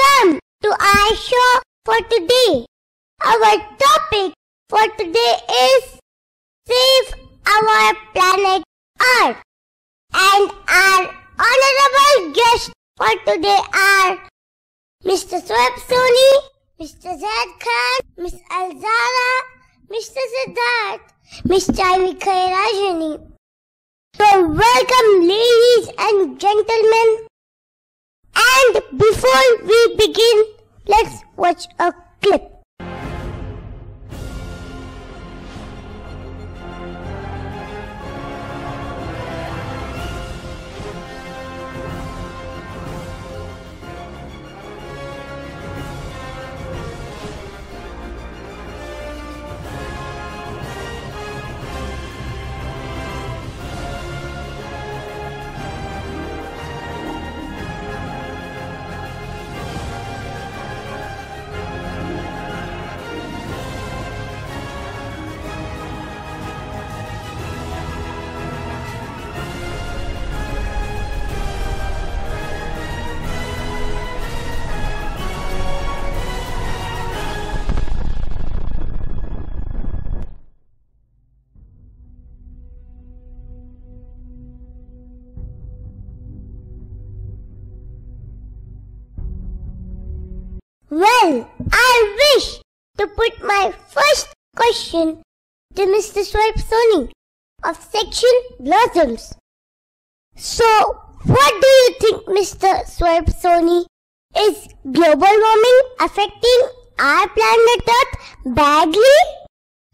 Welcome to our show for today. Our topic for today is Save Our Planet Earth. And our honorable guests for today are Mr. Shoaib Soni, Mr. Zaid Khan, Ms. Alzara, Mr. Siddharth, Ms. Chavi Khairajani. So welcome ladies and gentlemen. And before we begin, let's watch a clip. Well, I wish to put my first question to Mr. Shoaib Soni of Section Blossoms. So, what do you think, Mr. Shoaib Soni? Is global warming affecting our planet Earth badly?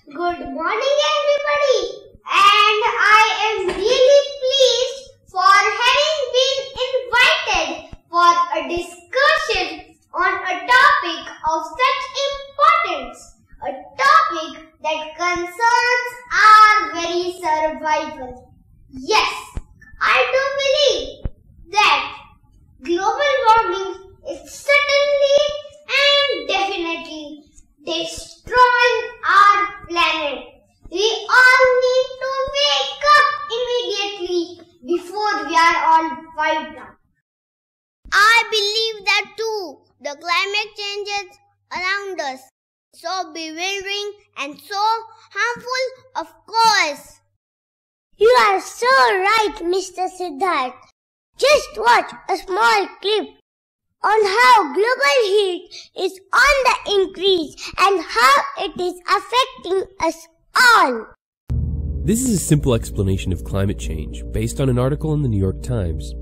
Good morning, everybody, and I am really pleased for having been invited for a discussion on a topic of such importance, a topic that concerns our very survival. Yes, I do believe that global warming is certainly and definitely destroying our planet. We all need to wake up immediately before we are all wiped out. I believe that too. The climate changes around us, so bewildering and so harmful, of course. You are so right, Mr. Siddharth. Just watch a small clip on how global heat is on the increase and how it is affecting us all. This is a simple explanation of climate change based on an article in the New York Times.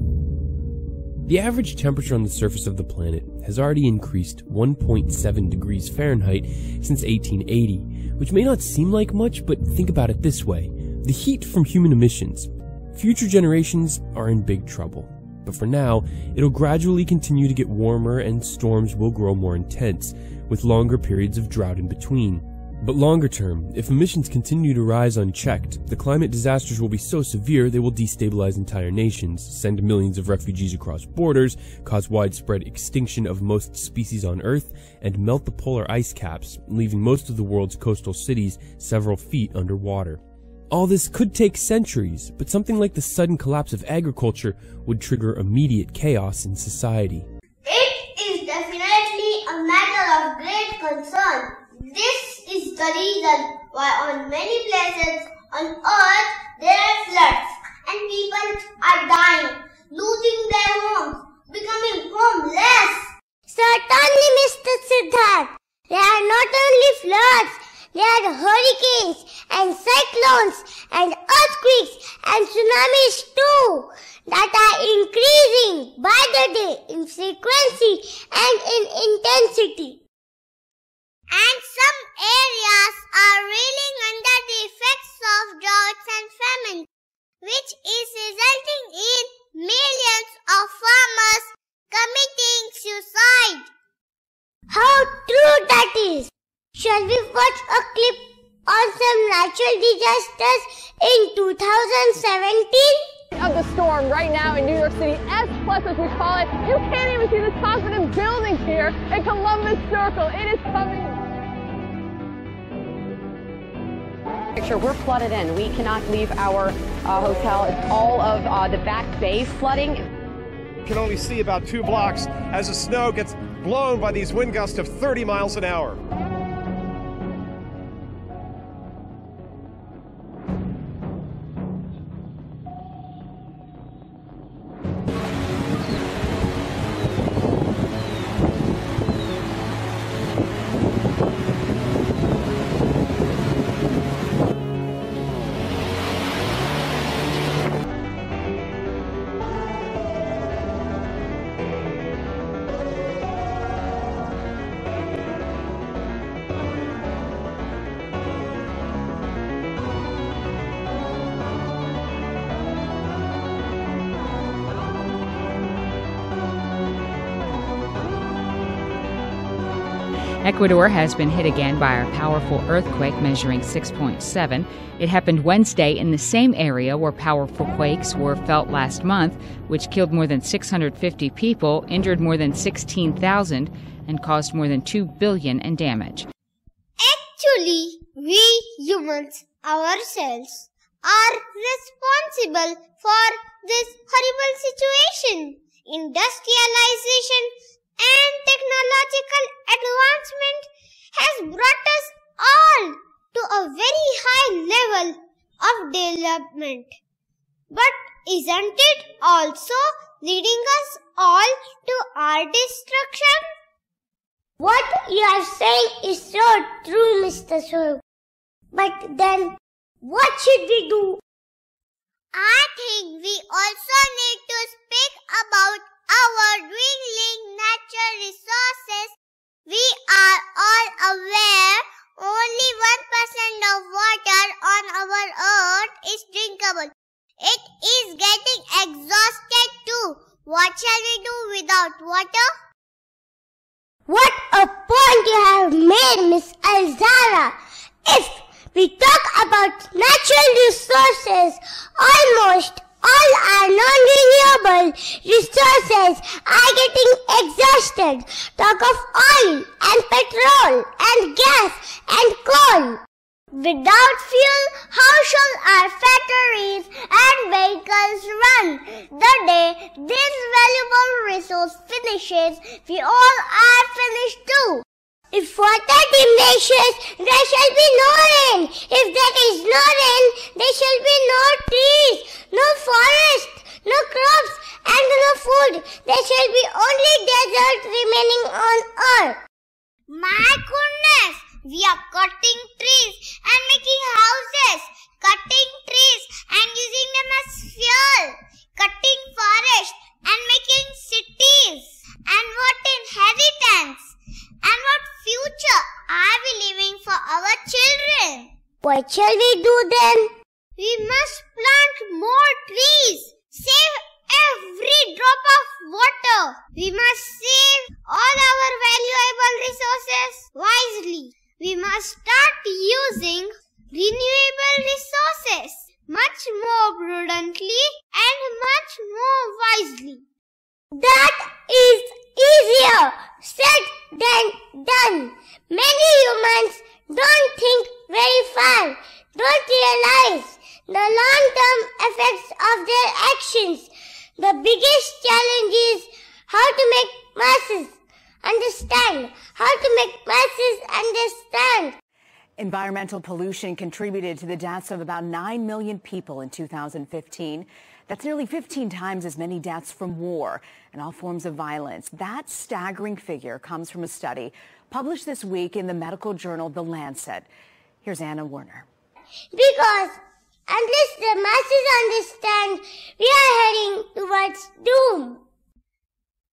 The average temperature on the surface of the planet has already increased 1.7 degrees Fahrenheit since 1880, which may not seem like much, but think about it this way. The heat from human emissions. Future generations are in big trouble. But for now, it'll gradually continue to get warmer and storms will grow more intense, with longer periods of drought in between. But longer term, if emissions continue to rise unchecked, the climate disasters will be so severe they will destabilize entire nations, send millions of refugees across borders, cause widespread extinction of most species on Earth, and melt the polar ice caps, leaving most of the world's coastal cities several feet underwater. All this could take centuries, but something like the sudden collapse of agriculture would trigger immediate chaos in society. It is definitely a matter of great concern. This is the reason why on many places on Earth there are floods and people are dying, losing their homes, becoming homeless. Certainly, Mr. Siddharth. There are not only floods, there are hurricanes and cyclones and earthquakes and tsunamis too that are increasing by the day in frequency and in intensity. And some areas are reeling under the effects of droughts and famine, which is resulting in millions of farmers committing suicide. How true that is! Shall we watch a clip on some natural disasters in 2017? Of the storm right now in New York City, S+ as we call it. You can't even see the top of the buildings here in Columbus Circle. It is coming. Picture, we're flooded in. We cannot leave our hotel. It's all of the back bay flooding. can only see about 2 blocks as the snow gets blown by these wind gusts of 30 miles an hour. Ecuador has been hit again by a powerful earthquake measuring 6.7. It happened Wednesday in the same area where powerful quakes were felt last month, which killed more than 650 people, injured more than 16,000, and caused more than $2 billion in damage. Actually, we humans ourselves are responsible for this horrible situation. Industrialization and technological advancement has brought us all to a very high level of development. But isn't it also leading us all to our destruction? What you are saying is so true, Mr. Sir. But then, what should we do? I think we also need to speak about our dwindling natural resources. We are all aware only 1% of water on our earth is drinkable. It is getting exhausted too. What shall we do without water? What a point you have made, Miss Alzara. If we talk about natural resources, almost all our non-renewable resources are getting exhausted. Talk of oil and petrol and gas and coal. Without fuel, how shall our factories and vehicles run? The day this valuable resource finishes, we all are finished too. If water diminishes, there shall be no rain. If there is no rain, there shall be no trees, no forest, no crops, and no food. There shall be only desert remaining on earth. My goodness! We are cutting trees and making houses, cutting trees and using them as fuel, cutting forests and making cities. And what inheritance and what future are we leaving for our children? What shall we do then? We must plant more trees, save every drop of water. We must save all our valuable resources wisely. We must start using renewable resources much more prudently and much more wisely. That is easier said than done. Many humans don't think very far, don't realize the long-term effects of their actions. The biggest challenge is how to make masses understand. Environmental pollution contributed to the deaths of about 9 million people in 2015. That's nearly 15 times as many deaths from war and all forms of violence. That staggering figure comes from a study published this week in the medical journal The Lancet. Here's Anna Werner. Because unless the masses understand, we are heading towards doom.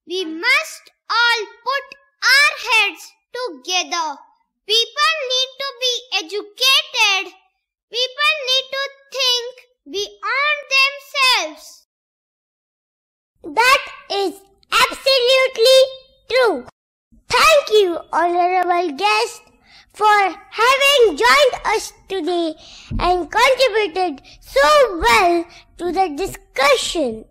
We must all put our heads together. People need to be educated. People need to think beyond themselves. That is absolutely true. Thank you, honorable guest, for having joined us today and contributed so well to the discussion.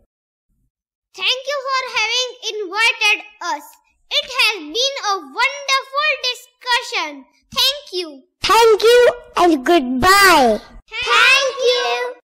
Thank you for having invited us. It has been a wonderful discussion. Thank you. Thank you and goodbye. Thank you.